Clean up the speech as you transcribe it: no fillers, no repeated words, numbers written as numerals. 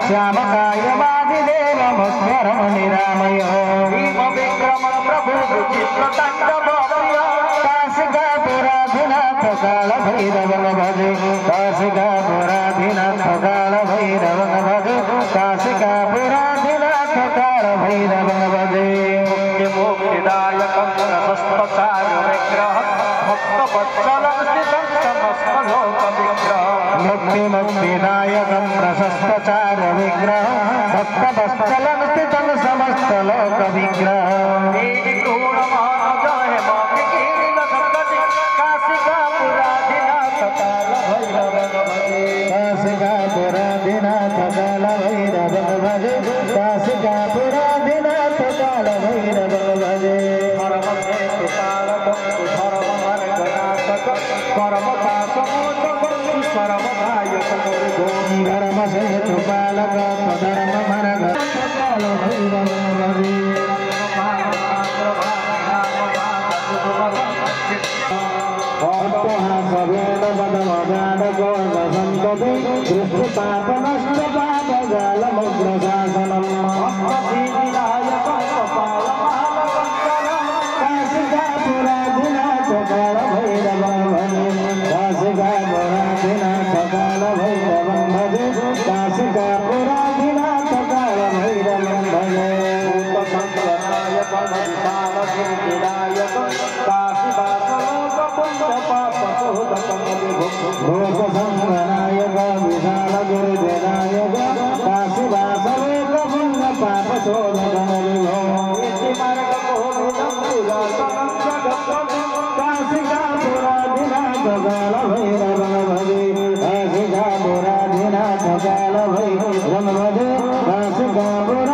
श्यामकायवादिदेवमक्षरमनिरामय भीमविक्रमं प्रभु काशिकापुराधिनाथ कालभैरवं भजे काशिकापुराधिनाथ कालभैरवं भजे काशिकापुराधिनाथ कालभैरवं भजे मुक्तिदायकं रसस्पचार्यविग्रहं भक्तवत्सलं स्थितं समस्तलोकविग्रहं मुक्तिदायकं रसस्पचार्यविग्रहं भक्तवत्सलं स्थितं समस्तलोकविग्रहं काशिकापुराधिनाथ कालभैरवं भजे काशिकापुराधिनाथ कालभैरवं भजे धर्महेतुपालकं धर्ममार्गनाथकं परमदासमोचकं सर्वदायकं धर्महेतुपालकं धर्ममार्गनाथकं कालभैरवं भजे काशिकापुराधिनाथ कालभैरवं भजे काशिकापुराधिनाथ